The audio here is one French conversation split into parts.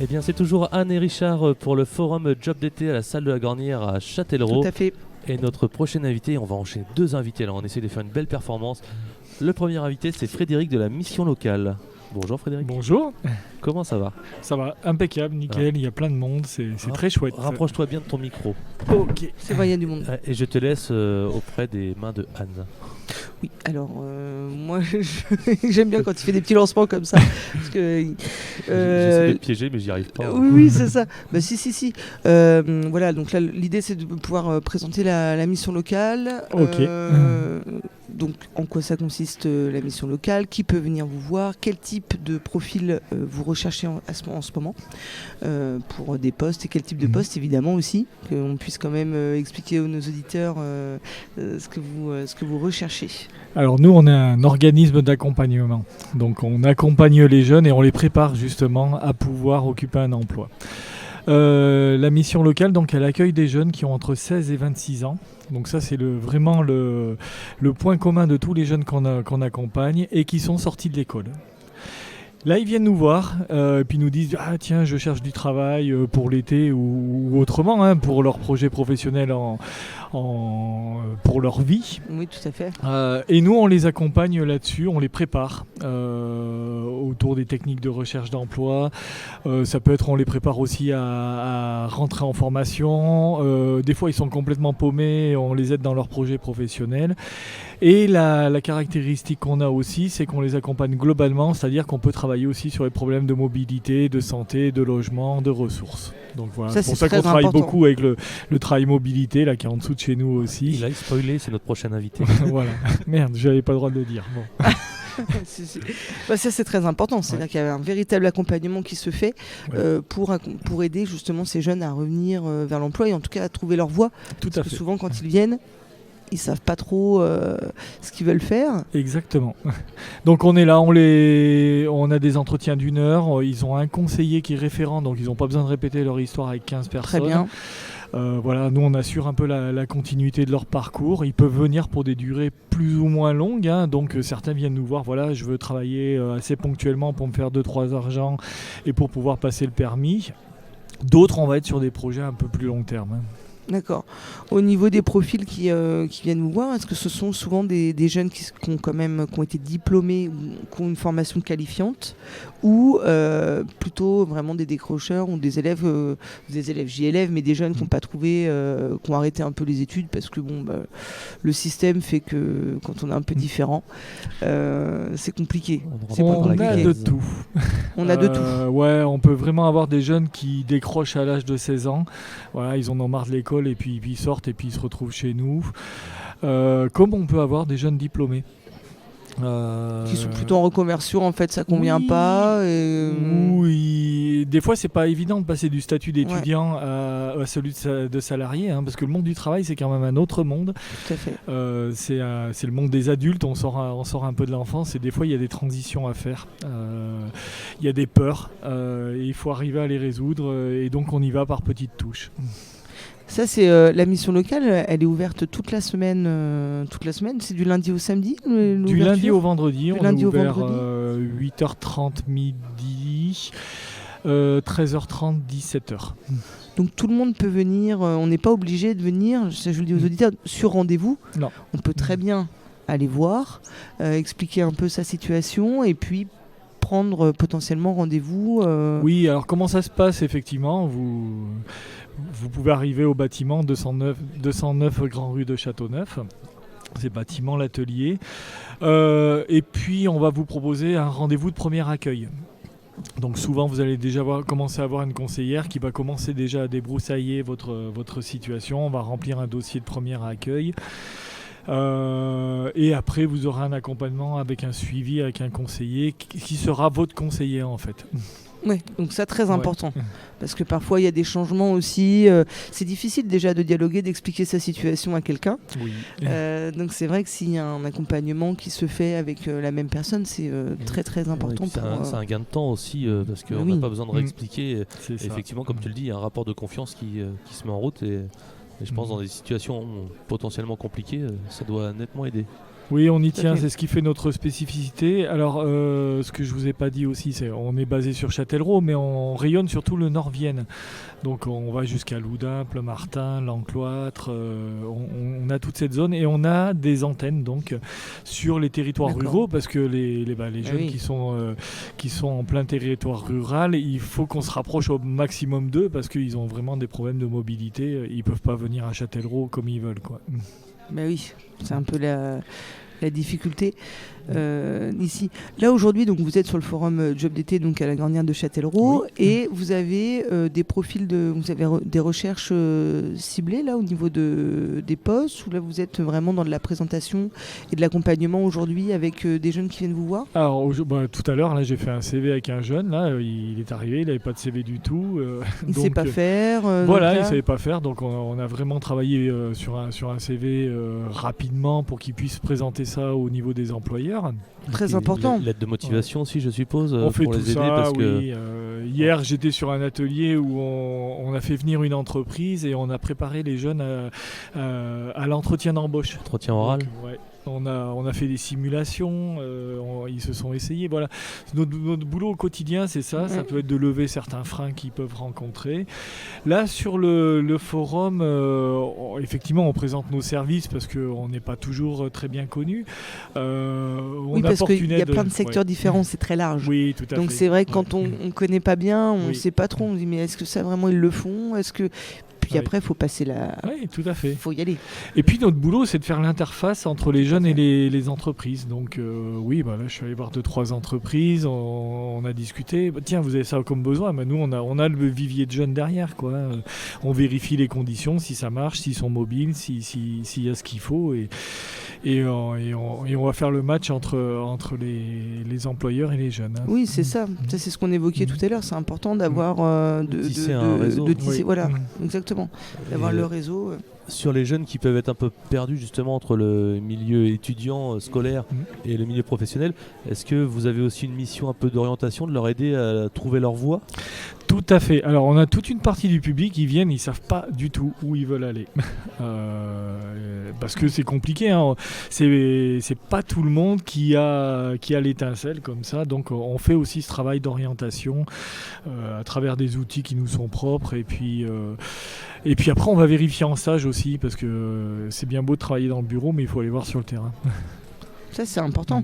Eh bien, c'est toujours Anne et Richard pour le forum Job d'été à la salle de la Gornière à Châtellerault. Tout à fait. Et notre prochain invité, on va enchaîner 2 invités là, on essaie de faire une belle performance. Le premier invité, c'est Frédéric de la mission locale. Bonjour Frédéric. Bonjour. Comment ça va? Ça va, impeccable, nickel, il y a plein de monde, c'est très chouette. Rapproche-toi bien de ton micro. Ok. C'est vrai, il y a du monde. Et je te laisse auprès des mains de Anne. Oui, alors moi j'aime bien quand tu fais des petits lancements comme ça. Parce que, J'essaie de te piéger, mais j'y arrive pas. Oui, c'est ça. Bah, si. Voilà, donc là l'idée c'est de pouvoir présenter la mission locale. Ok. Donc en quoi ça consiste la mission locale, qui peut venir vous voir, quel type de profil vous recherchez en ce moment pour des postes et quel type de poste évidemment aussi, qu'on puisse quand même expliquer à nos auditeurs ce que vous recherchez. Alors nous on est un organisme d'accompagnement, donc on accompagne les jeunes et on les prépare justement à pouvoir occuper un emploi. La mission locale, donc, elle accueille des jeunes qui ont entre 16 et 26 ans. Donc ça, c'est vraiment le point commun de tous les jeunes qu'on accompagne et qui sont sortis de l'école. Là, ils viennent nous voir et puis nous disent « Ah tiens, je cherche du travail pour l'été ou autrement, hein, pour leur projet professionnel pour leur vie. » Oui, tout à fait. Et nous, on les accompagne là-dessus, on les prépare autour des techniques de recherche d'emploi. Ça peut être, on les prépare aussi à rentrer en formation. Des fois, ils sont complètement paumés, on les aide dans leur projet professionnel. Et la caractéristique qu'on a aussi, c'est qu'on les accompagne globalement, c'est-à-dire qu'on peut travailler aussi sur les problèmes de mobilité, de santé, de logement, de ressources. Donc voilà, c'est pour ça qu'on travaille beaucoup avec le travail mobilité, là, qui est en dessous de chez nous aussi. Il a spoilé, c'est notre prochain invité. Voilà. Merde, j'avais pas le droit de le dire. Bon. Si. Bah, ça c'est très important, c'est-à-dire qu'il y a un véritable accompagnement qui se fait pour aider justement ces jeunes à revenir vers l'emploi et en tout cas à trouver leur voie. Tout à fait. Souvent quand ils viennent, ils savent pas trop ce qu'ils veulent faire. Exactement. Donc on est là, on a des entretiens d'1 heure, ils ont un conseiller qui est référent, donc ils n'ont pas besoin de répéter leur histoire avec 15 personnes. Très bien. Voilà, nous on assure un peu la continuité de leur parcours. Ils peuvent venir pour des durées plus ou moins longues, hein. Donc certains viennent nous voir, voilà, je veux travailler assez ponctuellement pour me faire 2-3 argent et pour pouvoir passer le permis. D'autres, on va être sur des projets un peu plus long terme, hein. D'accord. Au niveau des profils qui viennent vous voir, est-ce que ce sont souvent des jeunes qui ont été diplômés ou qui ont une formation qualifiante ou plutôt vraiment des décrocheurs ou des élèves JLève, mais des jeunes qui n'ont pas trouvé, qui ont arrêté un peu les études parce que le système fait que quand on est un peu différent, c'est compliqué. On a de tout. On a de tout. Ouais, on peut vraiment avoir des jeunes qui décrochent à l'âge de 16 ans. Voilà, ils en ont marre de l'école et puis ils sortent et puis ils se retrouvent chez nous. Comme on peut avoir des jeunes diplômés. Qui sont plutôt en reconversion, en fait, ça convient pas. Oui, des fois c'est pas évident de passer du statut d'étudiant à celui de salarié, hein, parce que le monde du travail c'est quand même un autre monde. Tout à fait. C'est le monde des adultes, on sort un peu de l'enfance et des fois il y a des transitions à faire. Il y a des peurs et il faut arriver à les résoudre et donc on y va par petites touches. Ça, c'est la mission locale, elle est ouverte toute la semaine. C'est du lundi au samedi Du lundi au vendredi, on est ouvert 8h30 midi, 13h30, 17h. Donc tout le monde peut venir, on n'est pas obligé de venir, je le dis aux auditeurs, sur rendez-vous. Non. On peut très bien aller voir, expliquer un peu sa situation et puis prendre potentiellement rendez-vous. Oui, alors comment ça se passe effectivement vous pouvez arriver au bâtiment 209 Grand Rue de Châteauneuf. C'est bâtiment l'atelier. Et puis on va vous proposer un rendez-vous de premier accueil. Donc souvent vous allez déjà commencer à avoir une conseillère qui va commencer déjà à débroussailler votre situation. On va remplir un dossier de premier accueil. Et après vous aurez un accompagnement avec un suivi, avec un conseiller qui sera votre conseiller en fait. Oui, donc ça très important, parce que parfois il y a des changements aussi, c'est difficile déjà de dialoguer, d'expliquer sa situation à quelqu'un, donc c'est vrai que s'il y a un accompagnement qui se fait avec la même personne, c'est très très important. C'est un gain de temps aussi, parce qu'on n'a pas besoin de réexpliquer, effectivement comme tu le dis, il y a un rapport de confiance qui se met en route et je pense dans des situations potentiellement compliquées, ça doit nettement aider. Oui, on y Tout à tient, fait. c'est ce qui fait notre spécificité. Alors, ce que je vous ai pas dit aussi, c'est on est basé sur Châtellerault, mais on rayonne surtout le Nord-Vienne. Donc, on va jusqu'à Loudun, Pleumartin, l'Encloître. On a toute cette zone et on a des antennes donc sur les territoires D'accord. ruraux parce que les jeunes oui. qui sont en plein territoire rural, il faut qu'on se rapproche au maximum d'eux parce qu'ils ont vraiment des problèmes de mobilité. Ils peuvent pas venir à Châtellerault comme ils veulent, quoi. Bah oui, c'est un peu la difficulté ici. Là aujourd'hui, donc vous êtes sur le forum Job d'été donc à la Granière de Châtellerault et vous avez des profils vous avez des recherches ciblées là au niveau des postes ou là vous êtes vraiment dans de la présentation et de l'accompagnement aujourd'hui avec des jeunes qui viennent vous voir. Alors tout à l'heure là j'ai fait un CV avec un jeune là, il est arrivé, il n'avait pas de CV du tout. Il ne sait pas faire. Voilà, donc il là, savait pas faire, donc on a vraiment travaillé sur un CV rapidement pour qu'il puisse présenter ça au niveau des employeurs. Très Et important. L'aide de motivation aussi, je suppose, On fait pour tout les aider ça, parce que oui. Hier, j'étais sur un atelier où on a fait venir une entreprise et on a préparé les jeunes à l'entretien d'embauche. entretien oral. Donc, ouais. On a fait des simulations, ils se sont essayés. Voilà. Notre boulot au quotidien, c'est ça. Ça peut être de lever certains freins qu'ils peuvent rencontrer. Là, sur le forum, effectivement, on présente nos services parce qu'on n'est pas toujours très bien connus. Oui, parce qu'il y a plein de secteurs différents, c'est très large. Oui, tout à fait. Donc c'est vrai que quand on ne connaît pas bien, on ne Oui. sait pas trop, on se dit mais est-ce que ça vraiment ils le font? Est-ce que puis Oui. après il faut passer Oui, tout à fait. faut y aller. Et puis notre boulot, c'est de faire l'interface entre les jeunes et les entreprises. Donc oui, là, je suis allé voir 2-3 entreprises, on a discuté. Tiens, vous avez ça comme besoin. Nous, on a le vivier de jeunes derrière, quoi. On vérifie les conditions, si ça marche, s'ils sont mobiles, s'il y a ce qu'il faut. Et on va faire le match entre les employeurs et les jeunes. Hein. Oui, c'est ça. Ça c'est ce qu'on évoquait tout à l'heure. C'est important d'avoir Tisser un réseau. de tisser, Oui. voilà, exactement. D'avoir Et, le réseau. sur les jeunes qui peuvent être un peu perdus justement entre le milieu étudiant, scolaire et le milieu professionnel, est-ce que vous avez aussi une mission un peu d'orientation, de leur aider à trouver leur voie? Tout à fait. Alors on a toute une partie du public qui viennent, ils savent pas du tout où ils veulent aller. Parce que c'est compliqué, hein. C'est pas tout le monde qui a l'étincelle comme ça. Donc on fait aussi ce travail d'orientation à travers des outils qui nous sont propres. Et puis après on va vérifier en stage aussi parce que c'est bien beau de travailler dans le bureau, mais il faut aller voir sur le terrain. Ça c'est important.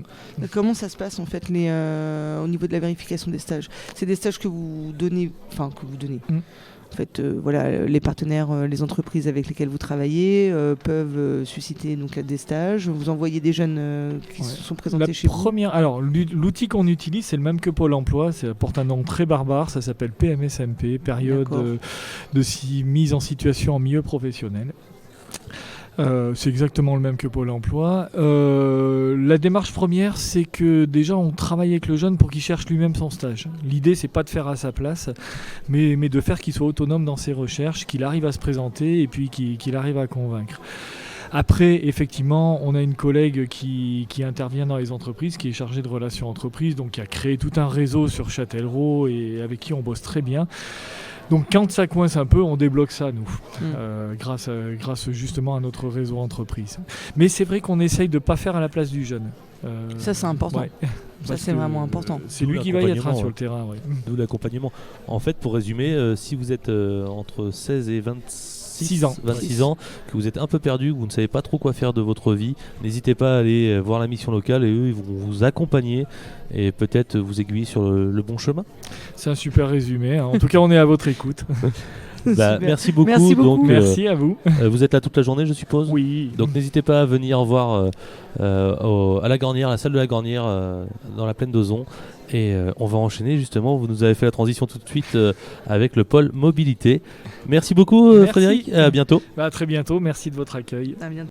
Comment ça se passe en fait au niveau de la vérification des stages? C'est des stages que vous donnez, En fait, les partenaires, les entreprises avec lesquelles vous travaillez peuvent susciter donc des stages. Vous envoyez des jeunes qui sont présentés chez vous. Alors, l'outil qu'on utilise, c'est le même que Pôle Emploi. Ça porte un nom très barbare. Ça s'appelle PMSMP, période de mise en situation en milieu professionnel. C'est exactement le même que Pôle Emploi. La démarche première, c'est que déjà on travaille avec le jeune pour qu'il cherche lui-même son stage. L'idée, c'est pas de faire à sa place, mais de faire qu'il soit autonome dans ses recherches, qu'il arrive à se présenter et puis qu'il arrive à convaincre. Après, effectivement, on a une collègue qui intervient dans les entreprises, qui est chargée de relations entreprises, donc qui a créé tout un réseau sur Châtellerault et avec qui on bosse très bien. Donc quand ça coince un peu, on débloque ça, nous, grâce justement à notre réseau entreprise. Mais c'est vrai qu'on essaye de ne pas faire à la place du jeune. Ça, c'est important. Ouais. Ça, c'est vraiment important. C'est lui qui va y être sur le terrain. Ouais. D'où l'accompagnement. En fait, pour résumer, si vous êtes entre 16 et 26 ans, que vous êtes un peu perdu, que vous ne savez pas trop quoi faire de votre vie, n'hésitez pas à aller voir la mission locale et eux, ils vont vous accompagner et peut-être vous aiguiller sur le bon chemin. C'est un super résumé. Hein. En tout cas, on est à votre écoute. Merci beaucoup. Merci beaucoup. Donc, Merci à vous. Vous êtes là toute la journée, je suppose? Oui. Donc n'hésitez pas à venir voir à la Granière, la salle de la Granière dans la plaine d'Ozon. Et on va enchaîner justement, vous nous avez fait la transition tout de suite avec le pôle mobilité. Merci beaucoup Frédéric, à bientôt. À très bientôt, merci de votre accueil. À bientôt.